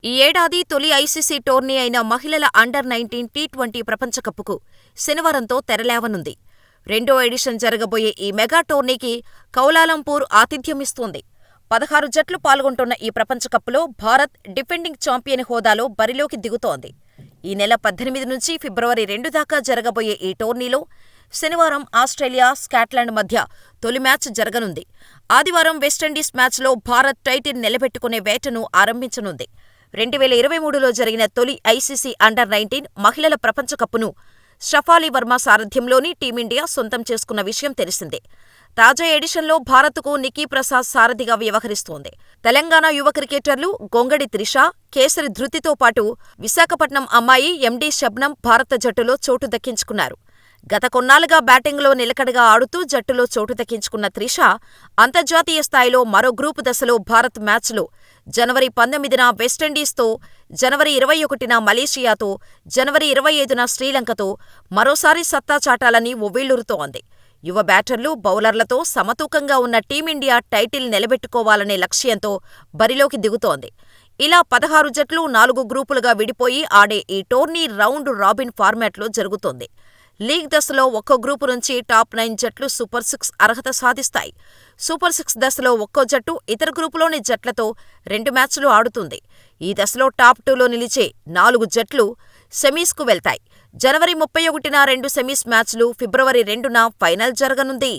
ఈ ఏడాది తొలి ఐసీసీ టోర్నీ అయిన మహిళల అండర్-19 టీ20 ప్రపంచకప్‌కు శనివారంతో తెరలేవనుంది. రెండో ఎడిషన్ జరగబోయే ఈ మెగా టోర్నీకి కౌలాలంపూర్ ఆతిథ్యమిస్తోంది. 16 జట్లు పాల్గొంటున్న ఈ ప్రపంచకప్‌లో భారత్ డిఫెండింగ్ చాంపియన్ హోదాలో బరిలోకి దిగుతోంది. ఈ నెల 18 నుంచి ఫిబ్రవరి 2 దాకా జరగబోయే ఈ టోర్నీలో శనివారం ఆస్ట్రేలియా, స్కాట్లాండ్ మధ్య తొలి మ్యాచ్ జరగనుంది. ఆదివారం వెస్టిండీస్ మ్యాచ్లో భారత్ టైటిల్ నిలబెట్టుకునే వేటను ఆరంభించనుంది. 2023లో జరిగిన తొలి ఐసీసీ అండర్-19 మహిళల ప్రపంచకప్‌ను షఫాలి వర్మ సారథ్యంలోని టీమిండియా సొంతం చేసుకున్న విషయం తెలిసిందే. తాజా ఎడిషన్లో భారత్కు నికీ ప్రసాద్ సారథిగా వ్యవహరిస్తోంది. తెలంగాణ యువ క్రికెటర్లు గొంగడి త్రిష, కేసరి ధృతితో పాటు విశాఖపట్నం అమ్మాయి ఎండీ శబ్నం భారత జట్టులో చోటు దక్కించుకున్నారు. గత కొన్నాళ్లుగా బ్యాటింగ్లో నిలకడగా ఆడుతూ జట్టులో చోటు దక్కించుకున్న త్రిష అంతర్జాతీయ స్థాయిలో మరో గ్రూపు దశలో భారత్ మ్యాచ్లో జనవరి 19న వెస్టిండీస్తో, జనవరి 21న మలేషియాతో, జనవరి 25న శ్రీలంకతో మరోసారి సత్తా చాటాలని ఉవ్విళ్లూరుతోంది. యువ బ్యాటర్లు, బౌలర్లతో సమతూకంగా ఉన్న టీమిండియా టైటిల్ నిలబెట్టుకోవాలనే లక్ష్యంతో బరిలోకి దిగుతోంది. ఇలా 16 జట్లు 4 గ్రూపులుగా విడిపోయి ఆడే ఈ టోర్నీ రౌండ్ రాబిన్ ఫార్మాట్లో జరుగుతోంది. లీగ్ దశలో ఒక్కో గ్రూపు నుంచి టాప్ 9 జట్లు సూపర్ 6 అర్హత సాధిస్తాయి. సూపర్ 6 దశలో ఒక్కో జట్టు ఇతర గ్రూపులోని జట్లతో 2 మ్యాచ్లు ఆడుతుంది. ఈ దశలో టాప్ 2లో నిలిచే 4 జట్లు సెమీస్కు వెళ్తాయి. జనవరి 31న 2 సెమీస్ మ్యాచ్లు, ఫిబ్రవరి 2న ఫైనల్ జరగనుంది.